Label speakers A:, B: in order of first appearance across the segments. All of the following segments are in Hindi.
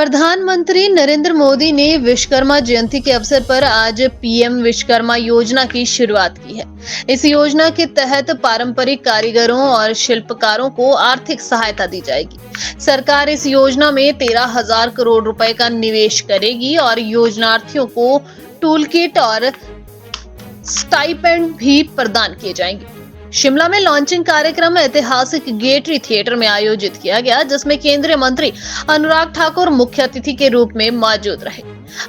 A: प्रधानमंत्री नरेंद्र मोदी ने विश्वकर्मा जयंती के अवसर पर आज पीएम विश्वकर्मा योजना की शुरुआत की है। इस योजना के तहत पारंपरिक कारीगरों और शिल्पकारों को आर्थिक सहायता दी जाएगी। सरकार इस योजना में 13,000 करोड़ रुपए का निवेश करेगी और योजनार्थियों को टूल किट और स्टाइपेंड भी प्रदान किए जाएंगे। शिमला में लॉन्चिंग कार्यक्रम ऐतिहासिक गेटरी थिएटर में आयोजित किया गया, जिसमें केंद्रीय मंत्री अनुराग ठाकुर मुख्य अतिथि के रूप में मौजूद रहे।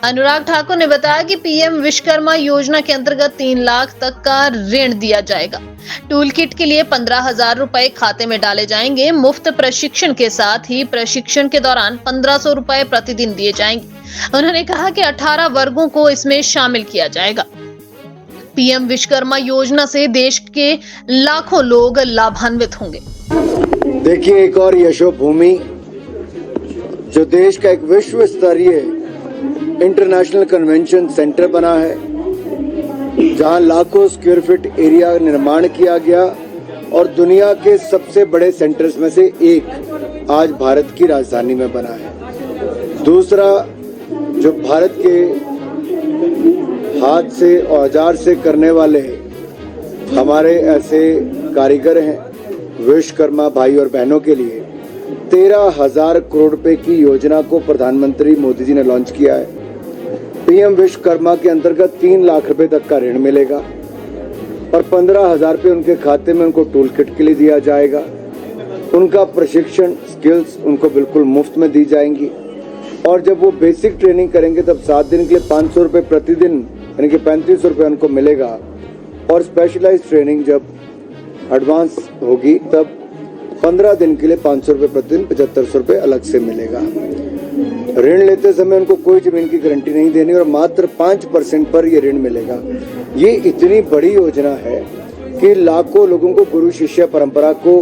A: अनुराग ठाकुर ने बताया कि पीएम विश्वकर्मा योजना के अंतर्गत 3 लाख तक का ऋण दिया जाएगा। टूल किट के लिए 15,000 रुपए खाते में डाले जाएंगे। मुफ्त प्रशिक्षण के साथ ही प्रशिक्षण के दौरान 1,500 रुपए प्रतिदिन दिए जाएंगे। उन्होंने कहा कि 18 वर्गों को इसमें शामिल किया जाएगा। पीएम विश्वकर्मा योजना से देश के लाखों लोग लाभान्वित होंगे।
B: देखिए, एक और यशोभूमि जो देश का एक विश्व स्तरीय इंटरनेशनल कन्वेंशन सेंटर बना है, जहां लाखों स्क्वायर फीट एरिया निर्माण किया गया और दुनिया के सबसे बड़े सेंटर्स में से एक आज भारत की राजधानी में बना है। दूसरा, जो भारत के हाथ से औजार से करने वाले हमारे ऐसे कारीगर हैं विश्वकर्मा भाई और बहनों के लिए 13,000 करोड़ रुपए की योजना को प्रधानमंत्री मोदी जी ने लॉन्च किया है। पीएम विश्वकर्मा के अंतर्गत 3 लाख रुपए तक का ऋण मिलेगा और 15,000 रुपए उनके खाते में उनको टूल किट के लिए दिया जाएगा। उनका प्रशिक्षण स्किल्स उनको बिल्कुल मुफ्त में दी जाएंगी और जब वो बेसिक ट्रेनिंग करेंगे तब 7 दिन के लिए 500 रुपए प्रतिदिन यानी कि 35 रुपए उनको मिलेगा और स्पेशलाइज्ड ट्रेनिंग जब एडवांस होगी तब 15 दिन के लिए 500 रुपए प्रतिदिन 75 रुपए अलग से मिलेगा। ऋण लेते समय उनको कोई जमीन की गारंटी नहीं देनी और मात्र 5% पर यह ऋण मिलेगा। ये इतनी बड़ी योजना है कि लाखों लोगों को गुरु शिष्य परंपरा को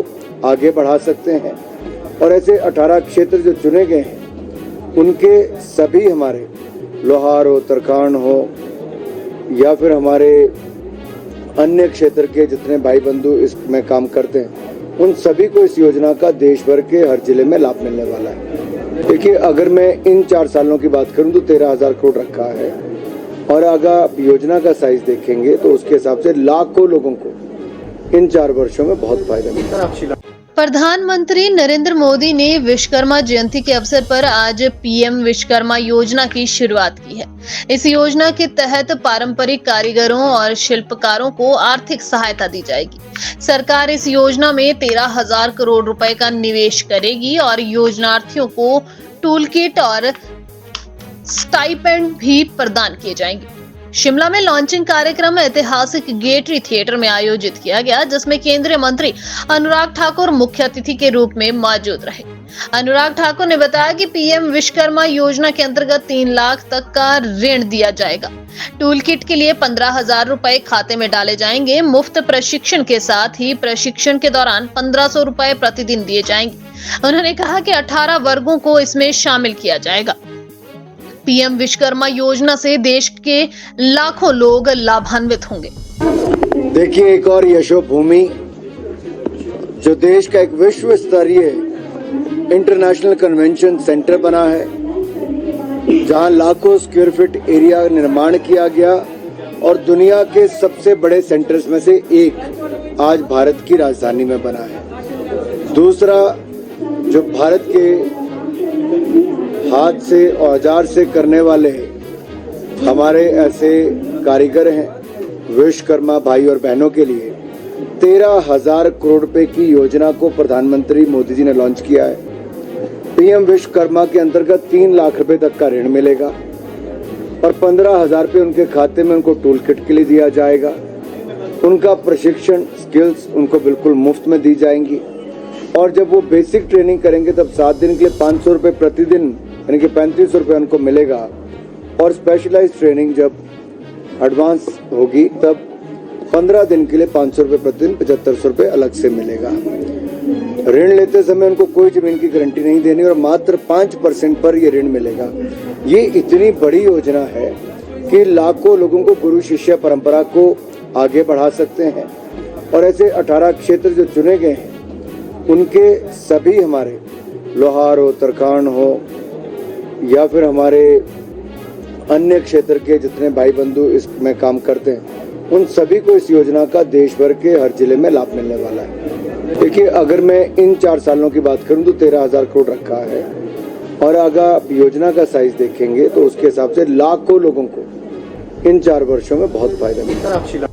B: आगे बढ़ा सकते हैं और ऐसे 18 क्षेत्र जो चुने गए हैं उनके सभी हमारे लोहार हो, तरखान हो या फिर हमारे अन्य क्षेत्र के जितने भाई बंधु इसमें काम करते हैं उन सभी को इस योजना का देश भर के हर जिले में लाभ मिलने वाला है। देखिए, अगर मैं इन 4 सालों की बात करूं तो 13,000 करोड़ रखा है और अगर योजना का साइज देखेंगे तो उसके हिसाब से लाखों लोगों को इन 4 वर्षों में बहुत फायदा मिलता है।
A: प्रधानमंत्री नरेंद्र मोदी ने विश्वकर्मा जयंती के अवसर पर आज पीएम विश्वकर्मा योजना की शुरुआत की है। इस योजना के तहत पारंपरिक कारीगरों और शिल्पकारों को आर्थिक सहायता दी जाएगी। सरकार इस योजना में 13,000 करोड़ रुपए का निवेश करेगी और योजनार्थियों को टूल किट और स्टाइपेंड भी प्रदान किए जाएंगे। शिमला में लॉन्चिंग कार्यक्रम ऐतिहासिक गेटरी थिएटर में आयोजित किया गया, जिसमें केंद्रीय मंत्री अनुराग ठाकुर मुख्य अतिथि के रूप में मौजूद रहे। अनुराग ठाकुर ने बताया कि पीएम विश्वकर्मा योजना के अंतर्गत 3 लाख तक का ऋण दिया जाएगा। टूल किट के लिए 15,000 रुपए खाते में डाले जाएंगे। मुफ्त प्रशिक्षण के साथ ही प्रशिक्षण के दौरान 1,500 रुपए प्रतिदिन दिए जाएंगे। उन्होंने कहा कि 18 वर्गों को इसमें शामिल किया जाएगा। पीएम विश्वकर्मा योजना से देश के लाखों लोग लाभान्वित होंगे।
B: देखिए, एक और यशोभूमि जो देश का एक विश्व स्तरीय इंटरनेशनल कन्वेंशन सेंटर बना है, जहां लाखों स्क्वायर फीट एरिया निर्माण किया गया और दुनिया के सबसे बड़े सेंटर्स में से एक आज भारत की राजधानी में बना है। दूसरा, जो भारत के हाथ से औजार से करने वाले हमारे ऐसे कारीगर हैं विश्वकर्मा भाई और बहनों के लिए 13,000 करोड़ रुपए की योजना को प्रधानमंत्री मोदी जी ने लॉन्च किया है। पीएम विश्वकर्मा के अंतर्गत 3 लाख रुपए तक का ऋण मिलेगा और 15,000 रुपए उनके खाते में उनको टूल किट के लिए दिया जाएगा। उनका प्रशिक्षण स्किल्स उनको बिल्कुल मुफ्त में दी जाएंगी और जब वो बेसिक ट्रेनिंग करेंगे तब 7 दिन के लिए 500 रुपए प्रतिदिन यानी कि 35 रुपए उनको मिलेगा और स्पेशलाइज्ड ट्रेनिंग जब एडवांस होगी तब 15 दिन के लिए 500 रुपए प्रतिदिन 75 रुपए अलग से मिलेगा। ऋण लेते समय उनको कोई जमीन की गारंटी नहीं देनी और मात्र 5% पर यह ऋण मिलेगा। ये इतनी बड़ी योजना है कि लाखों लोगों को गुरु शिष्य परंपरा को आगे बढ़ा सकते हैं और ऐसे 18 क्षेत्र जो चुने गए हैं उनके सभी हमारे लोहार हो, तरखान हो या फिर हमारे अन्य क्षेत्र के जितने भाई बंधु इसमें काम करते हैं, उन सभी को इस योजना का देश भर के हर जिले में लाभ मिलने वाला है। देखिए, अगर मैं इन 4 सालों की बात करूं तो 13,000 करोड़ रखा है, और अगर आप योजना का साइज देखेंगे तो उसके हिसाब से लाखों लोगों को इन 4 वर्षों में बहुत फायदा मिला।